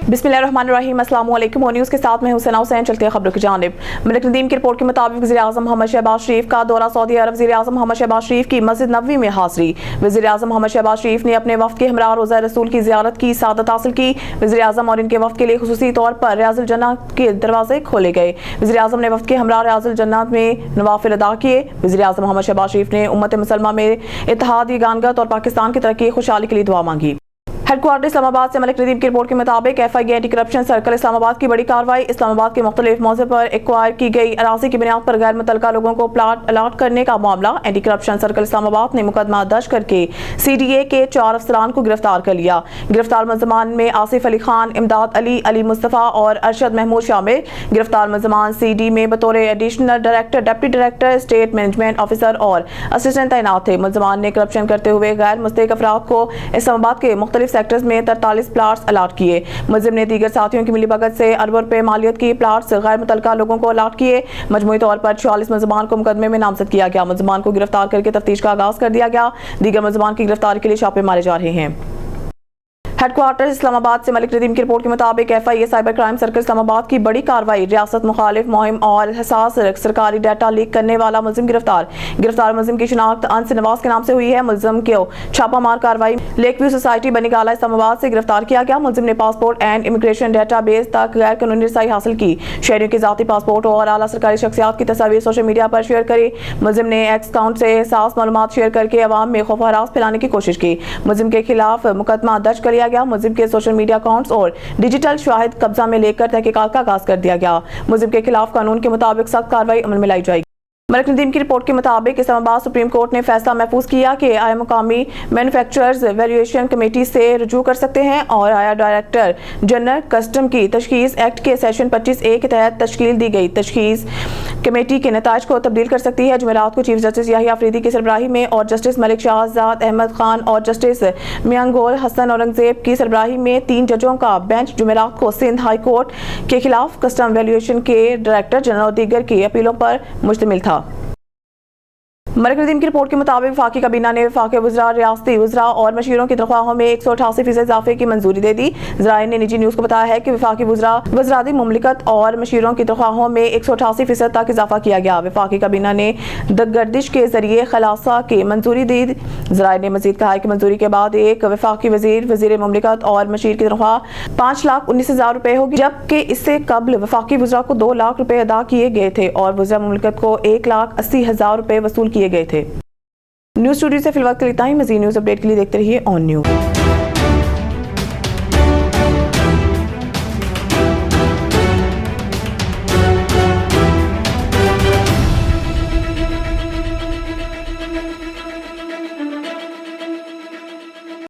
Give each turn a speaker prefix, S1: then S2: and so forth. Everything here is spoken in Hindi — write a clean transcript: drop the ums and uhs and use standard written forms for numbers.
S1: बिस्मिल्लाहिर्रहमानिर्रहीम। अस्सलाम वालेकुम। न्यूज़ के साथ मैं हुसैना हुसैन। चलते हैं खबरों की जानिब। मलिक नदीम की रिपोर्ट के मुताबिक वज़ीर-ए-आज़म मोहम्मद शहबाज शरीफ का दौरा सऊदी अरब। वज़ीर-ए-आज़म मोहम्मद शहबाज शरीफ की मस्जिद नबवी में हाज़िरी। वज़ीर-ए-आज़म मोहम्मद शहबाज शरीफ ने अपने वफ़द के हमरा रोज़ा रसूल की ज़ियारत की सआदत हासिल की। वज़ीर-ए-आज़म और इनके वफ़द के लिए खुसूसी तौर पर रियाज़ुल जन्नत के दरवाजे खोले गए। वज़ीर-ए-आज़म ने वफ़द के हमरा रियाज़ुल जन्नत में नवाफिल अदा किए। वज़ीर-ए-आज़म मोहम्मद शहबाज शरीफ ने उम्मत मुसलमा में इत्तेहाद, यगानगत और पाकिस्तान की तरक्की खुशहाली के लिए दुआ मांगी। हेडक्वार्टर इस्लामाबाद से मलिक नदीम की रिपोर्ट के मुताबिक FIA anti corruption circle Islamabad की बड़ी कार्रवाई। इस्लामाबाद के मुख्तलिफ मौज़े पर एक्वायर की गई अराज़ी की बुनियाद पर गैर मुतल्लका लोगों को प्लाट अलाट करने का मामला। एंटी करप्शन सर्कल इस्लामाबाद ने मुकदमा दर्ज करके CDA के 4 अफसरान को गिरफ्तार कर लिया। गिरफ्तार मुलजमान में आसिफ अली खान, इमदाद अली, अली मुस्तफ़ा और अरशद महमूद शामिल। गिरफ्तार मुलजमान CD में बतौर additional director, deputy director, state management officer और असिस्टेंट तैनात थे। मुलजमान ने करप्शन करते हुए गैर मुस्तहिक अफराद को इस्लामाबाद के मुख्तलिफ सेक्टर्स में 43 प्लाट्स अलाट किए। मुलजिम ने दीगर साथियों की मिलीभगत से अरबों रुपए मालियत की प्लाट्स गैर मुतल्लका लोगों को अलाट किए। मजमूई तौर पर 46 मुलजमान को मुकदमे में नामजद किया गया। मुलजमान को गिरफ्तार करके तफ्तीश का आगाज कर दिया गया। दीगर मुलजमान की गिरफ्तारी के लिए छापे मारे जा रहे हैं। हेडक्वार्टर इस्लामाबाद से मलिक नदीम की रिपोर्ट के मुताबिक FIA cyber crime circle Islamabad की बड़ी कार्रवाई। रियासत मुखालिफ मुहिम और हसास सरकारी डाटा लीक करने वाला मुलजिम गिरफ्तार। गिरफ्तार मुलजिम की शिनाख्त अंस नवाज के नाम से हुई है। मुलजिम को छापामार कार्रवाई lake view society Banigala Islamabad से गिरफ्तार किया गया। मुलजिम ने passport and immigration data base तक गैर कानूनी रसाई हासिल की। शहरियों के जाती पासपोर्ट और आला सरकारी शख्सियात की तस्वीर सोशल मीडिया पर शेयर करी। मुलजिम ने एक्स अकाउंट से एहसास मालूमात शेयर करके अवाम में खौफ हरास फैलाने की कोशिश की। मुलजिम के खिलाफ मुकदमा दर्ज कर लिया गया। मुलजिम के सोशल मीडिया अकाउंट्स और डिजिटल शाहिद कब्जा में लेकर तहकीकात का आगाज कर दिया गया। मुलजिम के खिलाफ कानून के मुताबिक सख्त कार्रवाई अमल में लाई जाएगी। मलिक नदीम की रिपोर्ट के मुताबिक इस्लामाबाद सुप्रीम कोर्ट ने फैसला महफूज किया कि आया मुकामी मैन्युफैक्चरर्स वैल्यूएशन कमेटी से रुजू कर सकते हैं और आया डायरेक्टर जनरल कस्टम की तशखीस एक्ट के सेक्शन 25A के तहत तश्कील दी गई तशखीस कमेटी के नताज को तब्दील कर सकती है। जुमेरात को चीफ जस्टिस याहिया अफरीदी की सरबराही में और जस्टिस मलिक शाहजाद अहमद खान और जस्टिस मियांगोल हसन औरंगजेब की सरबराही में 3 जजों का बेंच जुमेरात को सिंध हाई कोर्ट के खिलाफ कस्टम वैल्यूएशन के डायरेक्टर जनरल और दीगर की अपीलों पर मुश्तमिल था। मलिक नदीम की रिपोर्ट के मुताबिक वफाकी काबीना ने वफाकी वज़रा, रियासती वज़रा और मशीरों की तनख्वाहों में 188% इजाफे की मंजूरी दे दी। ज़राए ने निजी न्यूज़ को बताया है कि वफाकी वज़राती मुमलिकत और मशीरों की तनख्वाहों में 188% तक इजाफा किया गया। वफाकी काबीना ने गर्दिश के जरिए खलासा की मंजूरी दी। ज़राए ने मजीद कहा कि मंजूरी के बाद एक वफाकी वज़ीर मुमलिकत और मशीर की तनख्वाह 5,19,000 रुपए होगी, जबकि इससे कबल वफाकी वज़रा को 2 लाख रुपए अदा किए गए थे और वज़रा मुमलिकत को 1,80,000 रुपए वसूल किए गए थे। न्यूज़ स्टूडियो से फिलहाल इतना ही। मज़ीद न्यूज़ अपडेट के लिए देखते रहिए ऑन न्यूज़।